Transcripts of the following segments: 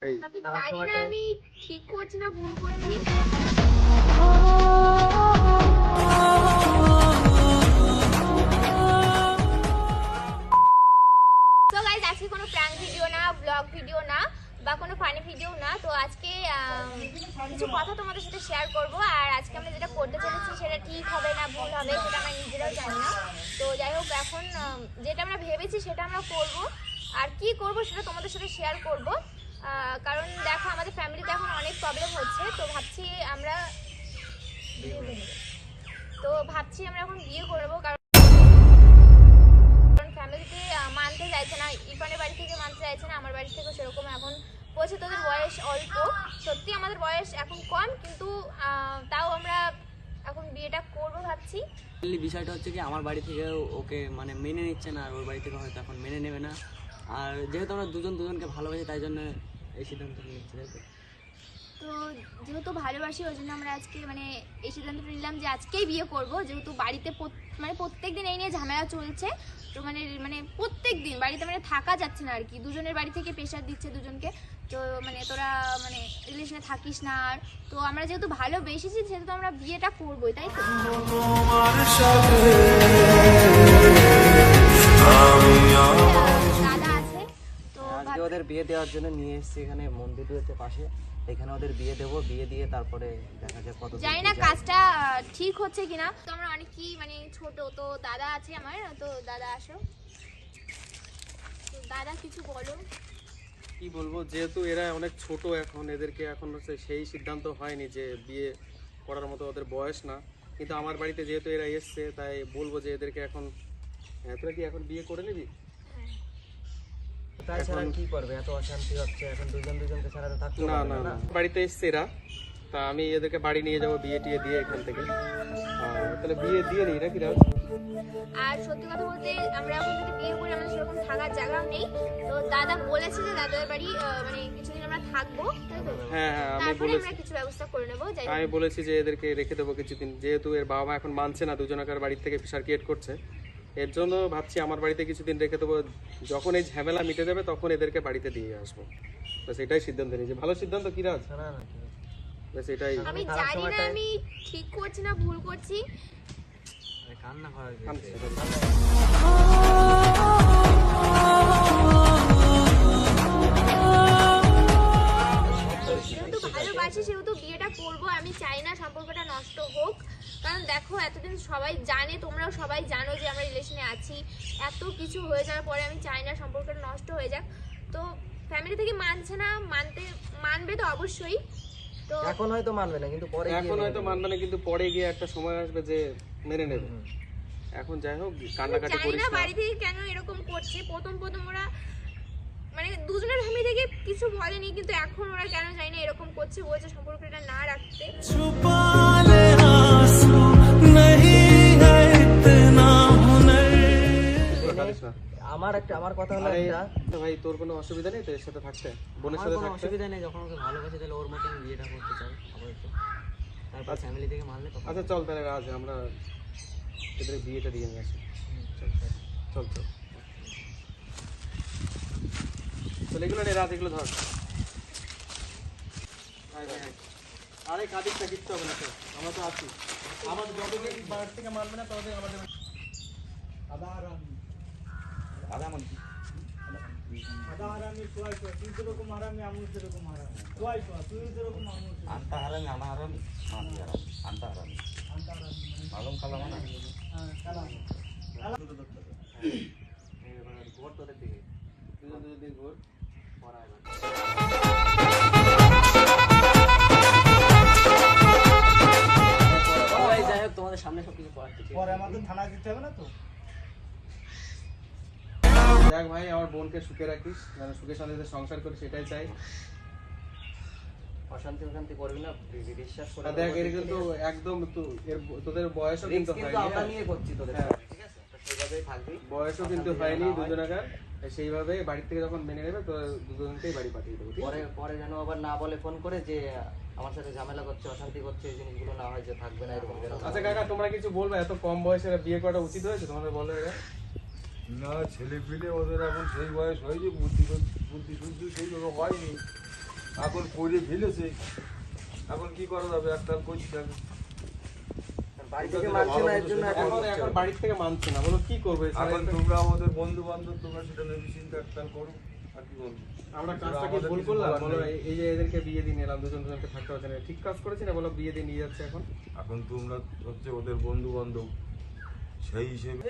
আমি ঠিক করছি না ভুল করছি। তো গাইস আজকে কোনো প্র্যাঙ্ক ভিডিও না, ব্লগ ভিডিও না বা কোনো ফানি ভিডিও না। তো আজকে কিছু কথা তোমাদের সাথে শেয়ার করব। আর আজকে আমরা যেটা করতে চলেছি সেটা ঠিক হবে না ভুল হবে সেটা আমরা নিজেরাও জানি না। তো যাই হোক, এখন যেটা আমরা ভেবেছি সেটা আমরা করব। আর কি করব সেটা তোমাদের সাথে শেয়ার করব। কারণ দেখো, আমাদের ফ্যামিলিতে এখন অনেক প্রবলেম হচ্ছে। তো ভাবছি আমরা এখন বিয়ে করবো। কারণ ফ্যামিলিতে মানতে চাইছে না, ইরফানের বাড়ি থেকে মানতে চাইছে না, আমার বাড়ি থেকে সেরকম। এখন বলছে তোদের বয়স অল্প, সত্যি আমাদের বয়স এখন কম, কিন্তু তাও আমরা এখন বিয়েটা করবো ভাবছি। বিষয়টা হচ্ছে কি, আমার বাড়ি থেকে ওকে মানে মেনে নিচ্ছে না, আর ওর বাড়ি থেকে হয়তো এখন মেনে নেবে না। আর যেহেতু আমরা দুজনকে ভালোবাসি, তাই জন্য এই সিদ্ধান্ত নিচ্ছি। তো যেহেতু ভালোবাসি, ওই জন্য আমরা আজকে মানে এই সিদ্ধান্তটা নিলাম যে আজকেই বিয়ে করব। যেহেতু বাড়িতে মানে প্রত্যেক দিন এই নিয়ে ঝামেলা চলছে। তো মানে প্রত্যেক দিন বাড়িতে মানে থাকা যাচ্ছে না আর কি। দুজনের বাড়ি থেকে প্রেশার দিচ্ছে দুজনকে। তো মানে তোরা মানে রিলেশনে থাকিস না। আর তো আমরা যেহেতু ভালোবেসেছি, সেহেতু আমরা বিয়েটা করবোই, তাই তো। দাদা আছে, তো আজকে ওদের বিয়ে দেওয়ার জন্য নিয়ে এসেছি এখানে মন্দির রয়েছে পাশে, এখানে ওদের বিয়ে দেবো। বিয়ে দিয়ে তারপরে দেখা যাক কত। জানি না কাজটা ঠিক হচ্ছে কিনা। তো আমরা অনেকই মানে ছোট, তো দাদা আছে আমার। তো দাদা আসো, তো দাদা কিছু বলো। কি বলবো, যেহেতু এরা অনেক ছোট, এখন এদেরকে এখন হচ্ছে সেই সিদ্ধান্ত হয়নি যে বিয়ে করার মতো ওদের বয়স না। কিন্তু আমার বাড়িতে যেহেতু এরা এসছে, তাই বলবো যে এদেরকে এখন তোরা কি এখন বিয়ে করে নিবি? তাছাড়া কি করবে, এত অশান্তি হচ্ছে এখন, দুজনকে ছাড়া তো থাকতে না পারবে না না। না, বাড়িতে এসছে এরা, তা আমি এদেরকে বাড়ি নিয়ে যাবো বিয়ে টিয়ে দিয়ে এখান থেকে। তাহলে বিয়ে দিয়ে নিই নাকি রাজ? আর সত্যি কথা বলতে, আমরা এখন যদি বিয়ে করি আমাদের সেরকম থাকার জায়গাও নেই। তো দাদা বলেছে যে দাদার বাড়ি মানে কিছুদিন আমরা থাকবো, তাই তো। হ্যাঁ হ্যাঁ, আমি তারপরে বলেছি, আমরা কিছু ব্যবস্থা করে নেবো। আমি বলেছি যে এদেরকে রেখে দেবো কিছুদিন। যেহেতু এর বাবা মা এখন মানছে না, দুজনকার বাড়ির থেকে প্রেশার ক্রিয়েট করছে, এর জন্য ভাবছি আমার বাড়িতে কিছুদিন রেখে দেবো। যখন এই ঝামেলা মিটে যাবে তখন এদেরকে বাড়িতে দিয়ে আসবো। ব্যাস এটাই সিদ্ধান্ত নিয়েছি। ভালো সিদ্ধান্ত কি রাজ? ব্যাস এটাই। আমি জানি না আমি ঠিক করছি না ভুল করছি। কান্না হয় যেহেতু ভালোবাসি সেহেতু বিয়েটা করবো। আমি চাই না সম্পর্কটা নষ্ট হোক। কারণ দেখো, এতদিন সবাই জানে, তোমরাও সবাই জানো যে আমরা রিলেশনে আছি। এত কিছু হয়ে যাওয়ার পরে আমি চাই না সম্পর্কটা নষ্ট হয়ে যাক। তো ফ্যামিলি থেকে মানছে না, মানবে তো অবশ্যই। তো এখন হয়তো মানবে না, কিন্তু পরে এখন হয়তো মানবে না, কিন্তু পরে গিয়ে একটা সময় আসবে যে মেনে নেবে। এখন যাই হোক, কান্নাকাটি জানি করিস না না। বাড়ি থেকে কেন এরকম করছে। প্রথম ওরা মানে দুজনের ফ্যামিলি থেকে কিছু বলেনি, কিন্তু এখন ওরা কেন জানি না এরকম করছে। বলছে সম্পর্কটা না রাখতে। আমার কথা হলো একটা, ভাই তোর কোনো অসুবিধা নেই তো এর সাথে থাকতে, বোনের সাথে থাকতে? অসুবিধা নেই, যখন ওকে ভালোবাসি তাহলে ওর মতো আমি বিয়েটা করতে চাই আপাতত। তারপর ফ্যামিলি থেকে মানলে তখন। আচ্ছা চল তাহলে রাজ, আমরা এদের বিয়েটা দিয়ে নিয়ে আসি। চল চল চল, এগুলো নে রাজ, এগুলো ধর। আরে কাঁদিস না, কিচ্ছু হবে না তো, আমরা তো আছি। আমাদের যতদিন বাড়ি থেকে মানবে না ততদিন আমাদের ঘর তোদের দিকে, দুজন দিকে ঘর পড়ায়। যাই হোক, তোমাদের সামনে সবকিছু পরে আমাদের থানা দিতে হবে না তো। দেখ ভাই, আমার বোনকে সুখে রাখিস, মানে সুখে শান্তিতে সংসার করি, সেটাই চাই। অশান্তি করবি না, বিশ্বাস করে। দেখ এর কিন্তু একদম তোদের বয়সও কিন্তু হয়নি, আমরা নিয়ে করছি তোদের, ঠিক আছে? সেইভাবেই থাকবি, বয়সও কিন্তু হয়নি দুজনাকার। সেইভাবে বাড়ি থেকে যখন মেনে নেবে তো দুজনকেই বাড়ি পাঠিয়ে দেবো। পরে যেন আবার না বলে ফোন করে যে আমার সাথে ঝামেলা করছে, অশান্তি করছে, এই জিনিসগুলো না হয়, যে থাকবে না এরকম। আচ্ছা কাকা, তোমরা কিছু বলবে? এত কম বয়সে বিয়ে করাটা উচিত হয়েছে তোমাদের, বলো? এরা না, ছেলে পিলে ওদের এখন সেই বয়স হয়েছে, বুদ্ধি শুদ্ধি সেইভাবে হয়নি। এখন করে ফেলেছে, এখন কি করা যাবে? একটা করতে হবে। বাড়ি থেকে মানছে না এর জন্য এখন এখন এখন বাড়ি থেকে মানছে না, বলো কি করবে? এখন তোমরা আমাদের বন্ধু বান্ধব, তোমরা সেটা নেবে চিন্তা একটা করো, আর কি বলবো? আমরা কাজটা কি ভুল করলাম? বলো এই যে এদেরকে বিয়ে দিয়ে নিলাম, দুজন দুজনকে থাকতে হচ্ছে না, ঠিক কাজ করেছি না? বলো বিয়ে দিয়ে নিয়ে যাচ্ছে এখন। এখন তোমরা হচ্ছে ওদের বন্ধু বান্ধব, সেই হিসেবে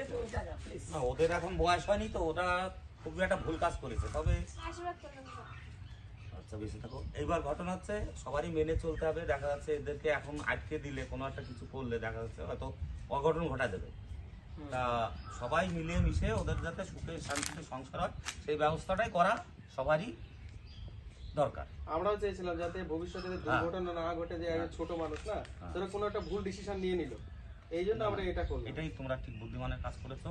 না, ওদের এখন বয়স হয়নি তো, ওরা খুব একটা ভুল কাজ করেছে। তবে আশীর্বাদ করলাম। আচ্ছা বেঁচে থাকো। এইবার ঘটনা হচ্ছে সবারই মেনে চলতে হবে। দেখা যাচ্ছে এদেরকে এখন আটকে দিলে, কোনো একটা কিছু করলে দেখা যাচ্ছে হয়তো অঘটন ঘটা দেবে। তা সবাই মিলিয়ে মিশে ওদের যাতে সুখে শান্তিতে সংসার হয় সেই ব্যবস্থাটাই করা সবারই দরকার। আমরাও চেয়েছিলাম যাতে ভবিষ্যতে যাতে দুর্ঘটনা না ঘটে, যে একটা ছোট মানুষ না, ধরো কোনো একটা ভুল ডিসিশন নিয়ে নিল, এই জন্য আমরা এটা করলাম। এটাই তোমরা ঠিক বুদ্ধিমানের কাজ করেছো।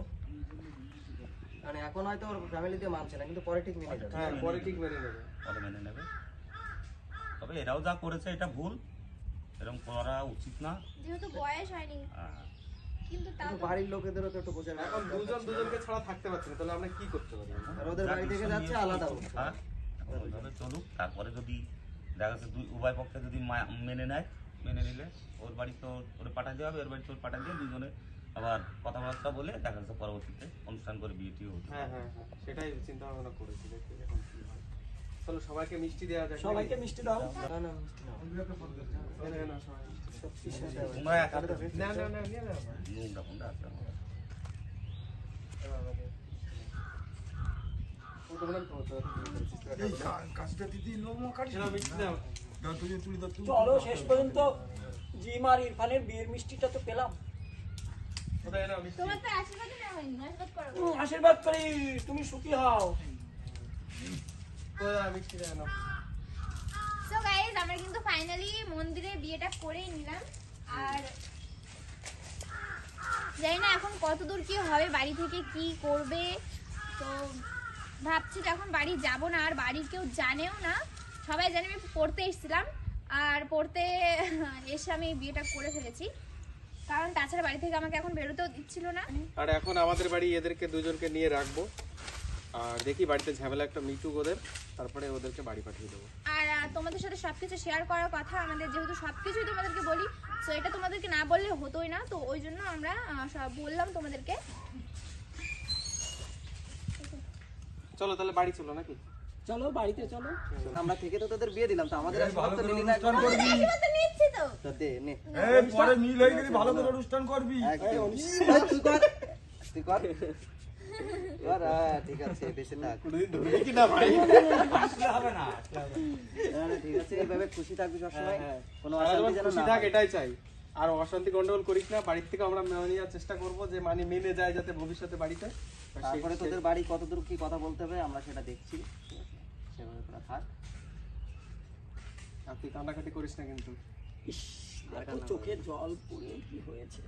মানে এখন হয়তো ওর ফ্যামিলিতে মানছে না, কিন্তু পরে ঠিক মেনে যাবে। হ্যাঁ, পরে ঠিক মেনে নেবে। পরে মেনে নেবে। তবে এরাও যা করেছে এটা ভুল, এরকম করা উচিত না। যেহেতু বয়স হয়নি, হ্যাঁ। কিন্তু তাও কিন্তু বাড়ির লোকেদেরও তো একটু বোঝানো এখন দুজন দুজনকে ছাড়া থাকতে পারছে না, তাহলে আমরা কি করতে পারি? আর ওদের বাড়ি থেকে যাচ্ছে আলাদা হচ্ছে। হ্যাঁ, এখন ওইভাবে চলুক। তারপরে যদি দেখা যাচ্ছে উভয় পক্ষে যদি মেনে নেয়, মেনে নিলে ওর বাড়ি তো ওরে পাঠাতে হবে, ওর বাড়ি তো ওর পাঠাতে হবে, দুজনে আবার কথাবার্তা বলে দেখা যাচ্ছে পরবর্তীতে অনুষ্ঠান করে বিয়েটিও হতে হ্যাঁ হ্যাঁ হ্যাঁ, সেটাই চিন্তা ভাবনা করেছি, দেখি এখন কি হয়। চলো সবাইকে মিষ্টি দেওয়া যাক। সবাইকে মিষ্টি দাও। না না মিষ্টি নাও। না, না, সবাই মিষ্টি। সব কিছু দেওয়া। তোমরা একা না না না, নিয়ে নাও। নুনটা ফোনটা আছে আমার। ও তোমরা তো হতো, এই কাজটা দিদি লোমো কাটছে এনাও মিষ্টি দাও। দাও তুই তুই দাও তুই চলো শেষ পর্যন্ত জিম আর ইরফানের বিয়ের মিষ্টিটা তো পেলাম। কোথায় এনাও মিষ্টি? তোমার তো আশীর্বাদই নেওয়া হয়নি, আশীর্বাদ করো। আশীর্বাদ করি তুমি সুখী হও। কোথায় মিষ্টি দাও এনাও। সো গাইস, আমরা কিন্তু ফাইনালি মন্দিরে বিয়েটা করে নিলাম। আর জানি না এখন কতদূর কি হবে, বাড়ি থেকে কি করবে। তো ভাবছি এখন বাড়ি যাব না, আর বাড়ির কেউ জানেও না। সবাই জানে আমি পড়তে এসেছিলাম, আর পড়তে এসে আমি বিয়েটা করে ফেলেছি। কারণ তাছাড়া বাড়ি থেকে আমাকে এখন বেরোতেও দিচ্ছিল না। আর এখন আমাদের বাড়ি এদেরকে দুজনকে নিয়ে রাখবো, আর দেখি বাড়িতে ঝামেলা একটা মিটুক ওদের, তারপরে ওদেরকে বাড়ি পাঠিয়ে দেবো। আর তোমাদের সাথে সবকিছু শেয়ার করার কথা আমাদের, যেহেতু সবকিছুই তোমাদেরকে বলি, সো এটা তোমাদেরকে না বললে হতোই না। তো ওই জন্য আমরা সব বললাম তোমাদেরকে। চলো তাহলে বাড়ি চলো নাকি? চলো বাড়িতে চলো। আমরা থেকে তো তোদের বিয়ে দিলাম, তো আমাদের আশীর্বাদ তো নিলি না। অনুষ্ঠান করবি। আশীর্বাদ তো নিচ্ছি তো। তো দে নে। এই পরে মিল হয়ে গেলে ভালো করে অনুষ্ঠান করবি। একদম। এই, তুই কর। তুই কর। কর, ঠিক আছে, বেঁচে থাক। কি না ভাই? আসলে হবে না। আরে ঠিক আছে, এইভাবে খুশি থাকবি সবসময়। কোনো সারা জীবন অশান্তি যেন খুশি না থাক, হয়। এটাই চাই। আর অশান্তি গন্ডগোল করিস না, বাড়ির থেকে আমরা মেনে নেওয়ার চেষ্টা করবো, যে মানে মেনে যায় যাতে ভবিষ্যতে বাড়িতে। তারপরে তোদের বাড়ি কতদূর কি কথা বলতে হবে আমরা সেটা দেখছি, সেভাবে তোরা থাক। আর তুই কান্নাকাটি করিস না কিন্তু। ইস, দেখো চোখে জল পড়ে কি হয়েছে।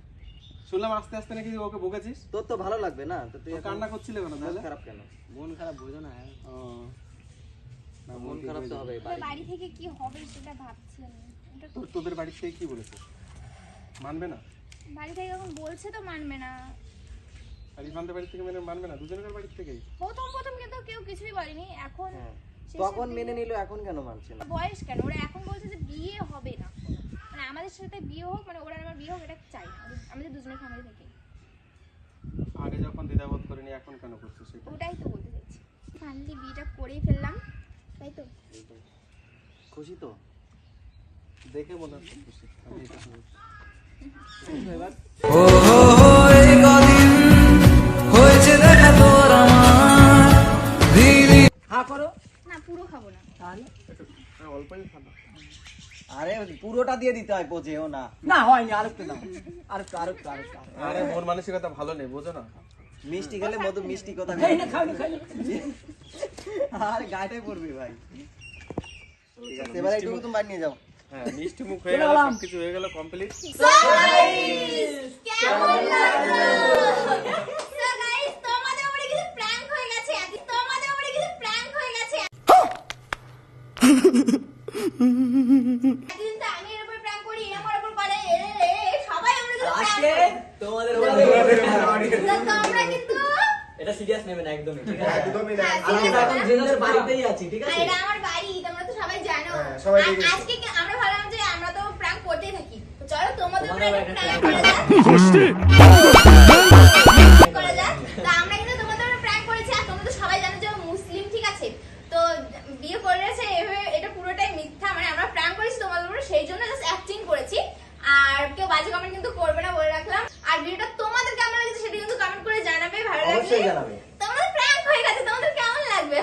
শুনলাম আস্তে আস্তে নাকি ওকে বকেছিস? তোর তো ভালো লাগবে না, তো তুই ও এখন কান্না করছিলে কেন মন তাহলে? খারাপ কেন? মন খারাপ বোঝো না। ও, না, মন খারাপ তো হবে তো বাড়ি থেকে কি হবে সেটা ভাবছি আমি। এটা তো তোদের বাড়ির থেকে কি বলেছে? মানবে না? বাড়ি থেকে এখন বলছে তো মানবে না। আর ইরফানদের বাড়ি থেকে মানবে না? দুজনের বাড়ির থেকেই? প্রথম প্রথম কিন্তু কেউ কিছুই বলেনি, এখন হ্যাঁ। শেষের তখন দিকে- মেনে নিল, এখন কেন মানছে না? বয়স কেন, ওরা এখন বলছে যে বিয়ে হবে না, মানে আমাদের সাথে বিয়ে হোক, মানে ওরা আমার বিয়ে হোক, এটা চাই না আমাদের দুজনের ফ্যামিলি থেকে। আগে যখন দ্বিধাবোধ করিনি, এখন কেন করছিস সেটা? ওটাই তো বলতে চাইছি। ফাইনালি বিয়েটা করেই ফেললাম, তাই তো। খুশি তো? দেখে মনে হচ্ছে খুশি। আমি এটা শুনি। এবার হ্যাঁ করো না, পুরো খাবো না। তাহলে হ্যাঁ, অল্পই খাবো। আরে পুরোটা দিয়ে দিতে হয়, বোঝেও না। না হয়নি, আরেকটু দাও, আরেকটু আরেকটু আরেকটু। আরে মন মানসিকতা ভালো নেই, বোঝো না? মিষ্টি খেলে মধু মিষ্টি কথা খাই না খাই না খাই না। আর গায়ে পড়বি ভাই। ঠিক আছে, এবার একটু তুমি বানিয়ে যাও। হ্যাঁ, মিষ্টি মুখ হয়ে গেল, সবকিছু হয়ে গেল কমপ্লিট। কেমন লাগলো? So guys, তোমাদের উপরে কিছু prank হয়ে গেছে, তোমাদের উপরে কিছু prank হয়ে গেছে। একদিন তো আমি এর উপর prank করি, এরা আমার উপর করে, সবাই আমরা কিছু prank করি। তোমাদের তো তোমরা কিন্তু এটা সিরিয়াস নেবে না একদমই, ঠিক আছে? একদমই না। হ্যাঁ, আমরা এখন জেনারেল বাড়িতেই আছি, ঠিক আর আছে? এটা আমার বাড়ি, তোমরা তো সবাই জানো। সবাই আর দেখেছে। আজকে আমরা ভাবলাম যে আমরা তো প্র্যাঙ্ক করতেই থাকি, তো চলো তোমাদের উপরে তোমাদের একটা একটা প্র্যাঙ্ক করা যাক। তো আমরা কিন্তু তোমাদের উপরে প্র্যাঙ্ক করেছি, আর তোমরা তো সবাই জানো যে ও মুসলিম, ঠিক আছে? তো বিয়ে করেছে এভাবে, এটা পুরোটাই মিথ্যা, মানে আমরা প্র্যাঙ্ক করেছি তোমাদের উপরে, সেই জন্য জাস্ট অ্যাক্টিং করেছি। আর কেউ বাজে কমেন্ট কিন্তু করবে না, বলে রাখলাম। আর ভিডিওটা তোমাদের কেমন লাগছে সেটা কিন্তু কমেন্ট করে জানাবে, ভালো লাগলে। অবশ্যই জানাবে। তোমাদের প্র্যাঙ্ক হয়ে গেছে, তোমাদের কেমন লাগবে?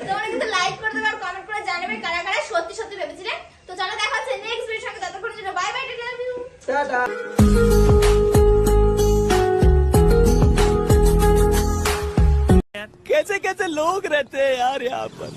তোমরা কিন্তু লাইক করে দেবে আর কমেন্ট করে জানাবে কারা কারা সত্যি সত্যি ভেবেছিলেন। তো চলো দেখা হচ্ছে নেক্সট ভিডিওর সঙ্গে, ততক্ষণের জন্য bye bye, take love you. Tata. कैसे कैसे लोग रहते हैं यार यहाँ पर।